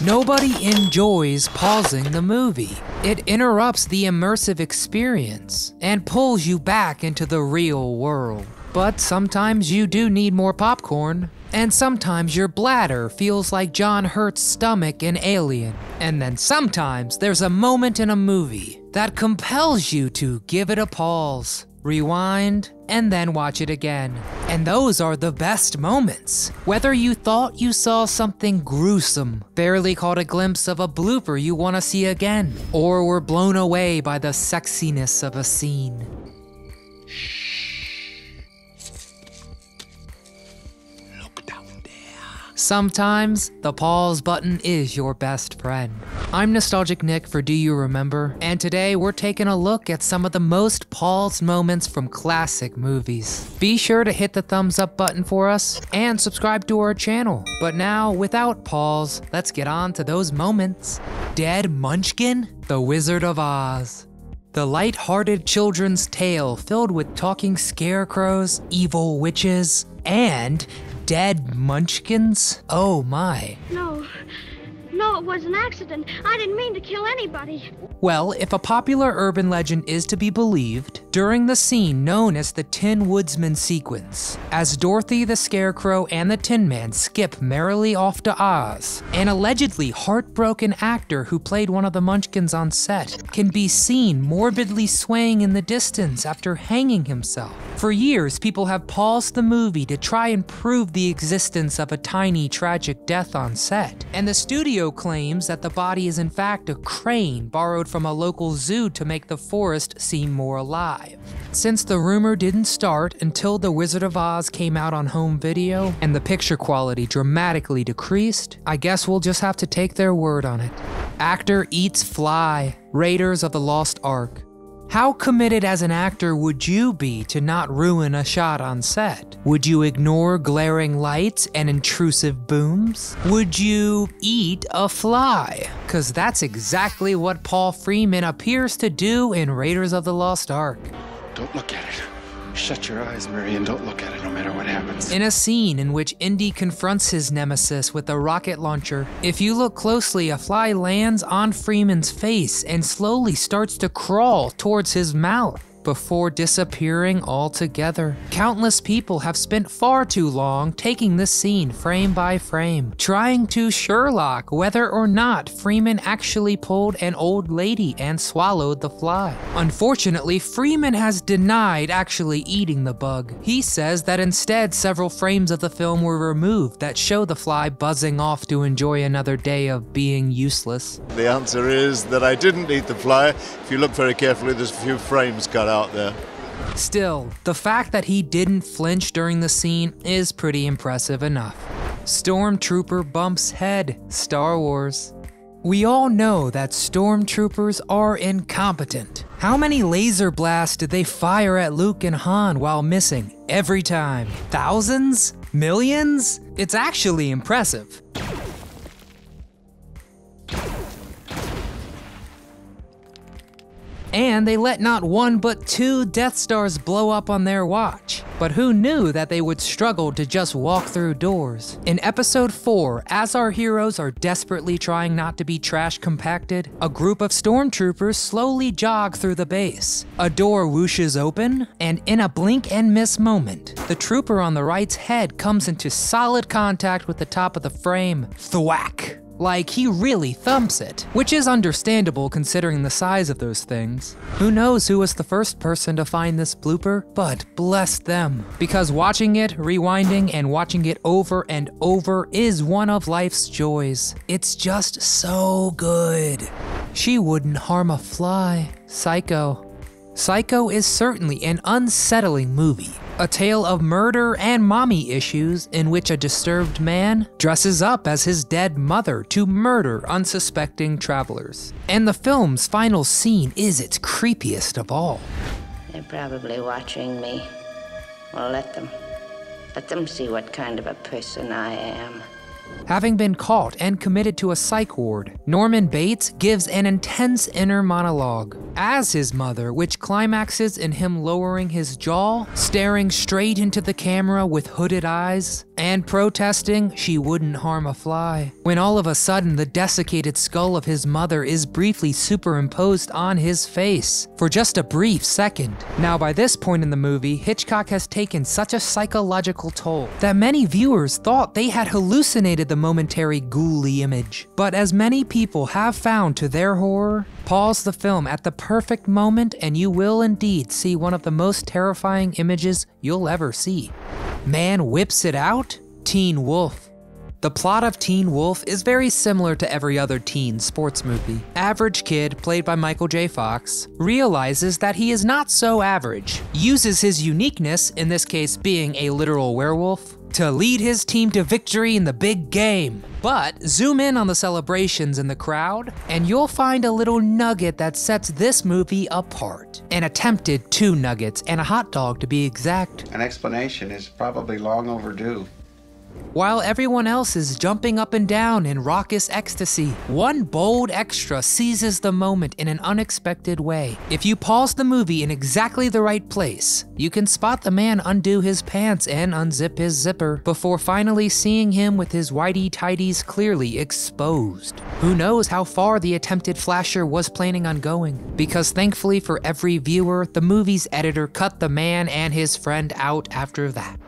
Nobody enjoys pausing the movie. It interrupts the immersive experience and pulls you back into the real world. But sometimes you do need more popcorn, and sometimes your bladder feels like John Hurt's stomach in Alien. And then sometimes there's a moment in a movie that compels you to give it a pause, rewind, and then watch it again. And those are the best moments. Whether you thought you saw something gruesome, barely caught a glimpse of a blooper you want to see again, or were blown away by the sexiness of a scene. Sometimes, the pause button is your best friend. I'm Nostalgic Nick for Do You Remember? And today we're taking a look at some of the most paused moments from classic movies. Be sure to hit the thumbs up button for us and subscribe to our channel. But now, without pause, let's get on to those moments. Dead Munchkin? The Wizard of Oz. The light-hearted children's tale filled with talking scarecrows, evil witches, and dead munchkins? Oh my. No, it was an accident. I didn't mean to kill anybody. Well, if a popular urban legend is to be believed, during the scene known as the Tin Woodsman sequence, as Dorothy the Scarecrow and the Tin Man skip merrily off to Oz, an allegedly heartbroken actor who played one of the Munchkins on set can be seen morbidly swaying in the distance after hanging himself. For years, people have paused the movie to try and prove the existence of a tiny, tragic death on set, and the studio claims that the body is in fact a crane borrowed from a local zoo to make the forest seem more alive. Since the rumor didn't start until The Wizard of Oz came out on home video and the picture quality dramatically decreased, I guess we'll just have to take their word on it. Actor eats fly, Raiders of the Lost Ark. How committed as an actor would you be to not ruin a shot on set? Would you ignore glaring lights and intrusive booms? Would you eat a fly? 'Cause that's exactly what Paul Freeman appears to do in Raiders of the Lost Ark. Don't look at it. Shut your eyes, Mary, and don't look at it no matter what happens. In a scene in which Indy confronts his nemesis with a rocket launcher, if you look closely, a fly lands on Freeman's face and slowly starts to crawl towards his mouth before disappearing altogether. Countless people have spent far too long taking this scene frame by frame, trying to Sherlock whether or not Freeman actually pulled an old lady and swallowed the fly. Unfortunately, Freeman has denied actually eating the bug. He says that instead several frames of the film were removed that show the fly buzzing off to enjoy another day of being useless. The answer is that I didn't eat the fly. If you look very carefully, there's a few frames cut out there. Still, the fact that he didn't flinch during the scene is pretty impressive enough. Stormtrooper bumps head, Star Wars. We all know that stormtroopers are incompetent. How many laser blasts did they fire at Luke and Han while missing every time? Thousands? Millions? It's actually impressive. And they let not one but 2 Death Stars blow up on their watch. But who knew that they would struggle to just walk through doors? In episode 4, as our heroes are desperately trying not to be trash compacted, a group of stormtroopers slowly jog through the base. A door whooshes open, and in a blink and miss moment, the trooper on the right's head comes into solid contact with the top of the frame. Thwack! Like he really thumps it, which is understandable considering the size of those things. Who knows who was the first person to find this blooper, but bless them. Because watching it, rewinding, and watching it over and over is one of life's joys. It's just so good. She wouldn't harm a fly. Psycho. Psycho is certainly an unsettling movie. A tale of murder and mommy issues in which a disturbed man dresses up as his dead mother to murder unsuspecting travelers. And the film's final scene is its creepiest of all. They're probably watching me. Well, let them. Let them see what kind of a person I am. Having been caught and committed to a psych ward, Norman Bates gives an intense inner monologue as his mother, which climaxes in him lowering his jaw, staring straight into the camera with hooded eyes, and protesting she wouldn't harm a fly, when all of a sudden the desiccated skull of his mother is briefly superimposed on his face for just a brief second. Now, by this point in the movie, Hitchcock has taken such a psychological toll that many viewers thought they had hallucinated the momentary ghouly image. But as many people have found to their horror, pause the film at the perfect moment and you will indeed see one of the most terrifying images you'll ever see. Man whips it out? Teen Wolf. The plot of Teen Wolf is very similar to every other teen sports movie. Average kid, played by Michael J. Fox, realizes that he is not so average, uses his uniqueness, in this case being a literal werewolf, to lead his team to victory in the big game. But zoom in on the celebrations in the crowd, and you'll find a little nugget that sets this movie apart. An attempted 2 nuggets and a hot dog to be exact. An explanation is probably long overdue. While everyone else is jumping up and down in raucous ecstasy, one bold extra seizes the moment in an unexpected way. If you pause the movie in exactly the right place, you can spot the man undo his pants and unzip his zipper before finally seeing him with his whitey-tighties clearly exposed. Who knows how far the attempted flasher was planning on going, because thankfully for every viewer, the movie's editor cut the man and his friend out after that.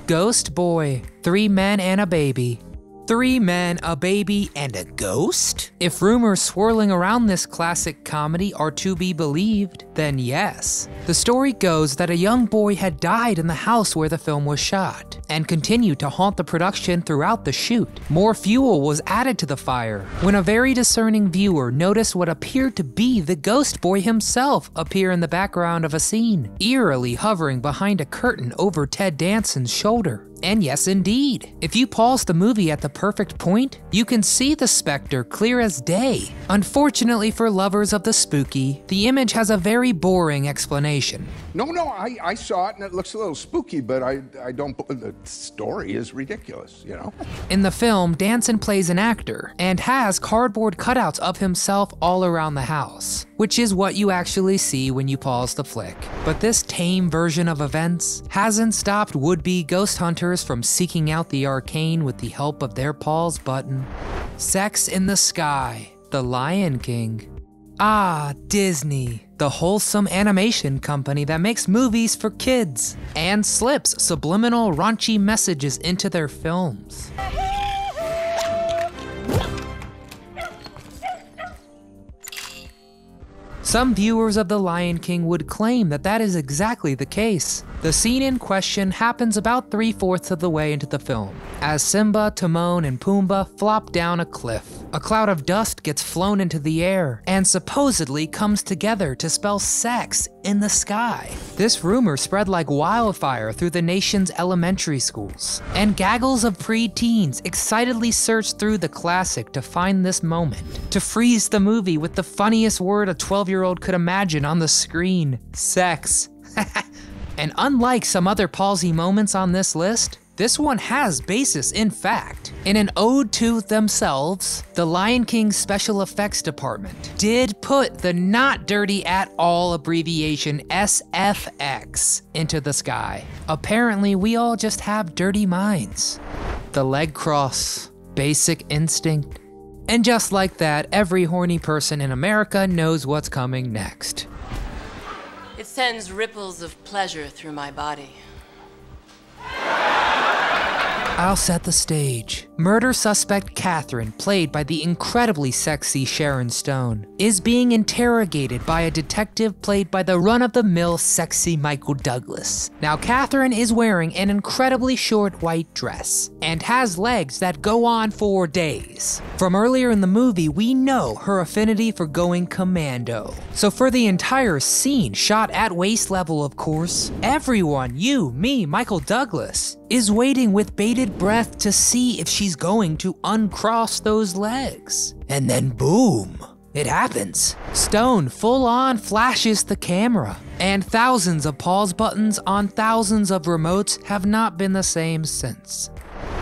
Ghost Boy, 3 men and a baby. 3 men, a baby, and a ghost? If rumors swirling around this classic comedy are to be believed, then yes. The story goes that a young boy had died in the house where the film was shot, and continued to haunt the production throughout the shoot. More fuel was added to the fire, when a very discerning viewer noticed what appeared to be the ghost boy himself appear in the background of a scene, eerily hovering behind a curtain over Ted Danson's shoulder. And yes, indeed, if you pause the movie at the perfect point, you can see the specter clear as day. Unfortunately for lovers of the spooky, the image has a very boring explanation. No, I saw it and it looks a little spooky, but I don't, the story is ridiculous, you know? In the film, Danson plays an actor and has cardboard cutouts of himself all around the house, which is what you actually see when you pause the flick. But this tame version of events hasn't stopped would-be ghost hunters from seeking out the arcane with the help of their pause button. Sex in the Sky, The Lion King. Ah, Disney, the wholesome animation company that makes movies for kids and slips subliminal raunchy messages into their films. Some viewers of The Lion King would claim that that is exactly the case. The scene in question happens about 3/4 of the way into the film, as Simba, Timon, and Pumbaa flop down a cliff. A cloud of dust gets flown into the air and supposedly comes together to spell sex in the sky. This rumor spread like wildfire through the nation's elementary schools, and gaggles of pre-teens excitedly searched through the classic to find this moment, to freeze the movie with the funniest word a 12-year-old could imagine on the screen: sex. And unlike some other palsy moments on this list, this one has basis in fact. In an ode to themselves, the Lion King special effects department did put the not dirty at all abbreviation SFX into the sky. Apparently we all just have dirty minds. The leg cross, Basic Instinct. And just like that, every horny person in America knows what's coming next. It sends ripples of pleasure through my body. I'll set the stage. Murder suspect Catherine, played by the incredibly sexy Sharon Stone, is being interrogated by a detective played by the run-of-the-mill sexy Michael Douglas. Now, Catherine is wearing an incredibly short white dress and has legs that go on for days. From earlier in the movie, we know her affinity for going commando. So for the entire scene, shot at waist level of course, everyone, you, me, Michael Douglas, is waiting with bated breath to see if she's going to uncross those legs. And then boom, it happens. Stone full on flashes the camera, and thousands of pause buttons on thousands of remotes have not been the same since.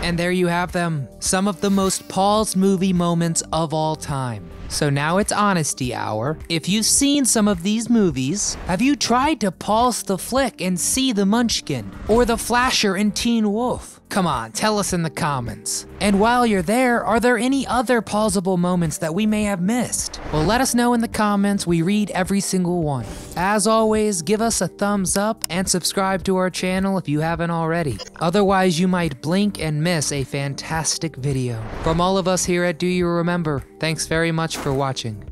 And there you have them, some of the most paused movie moments of all time. So now it's honesty hour. If you've seen some of these movies, have you tried to pause the flick and see the Munchkin or the Flasher in Teen Wolf? Come on, tell us in the comments. And while you're there, are there any other pausable moments that we may have missed? Well, let us know in the comments. We read every single one. As always, give us a thumbs up and subscribe to our channel if you haven't already. Otherwise, you might blink and miss a fantastic video. From all of us here at Do You Remember, thanks very much for watching.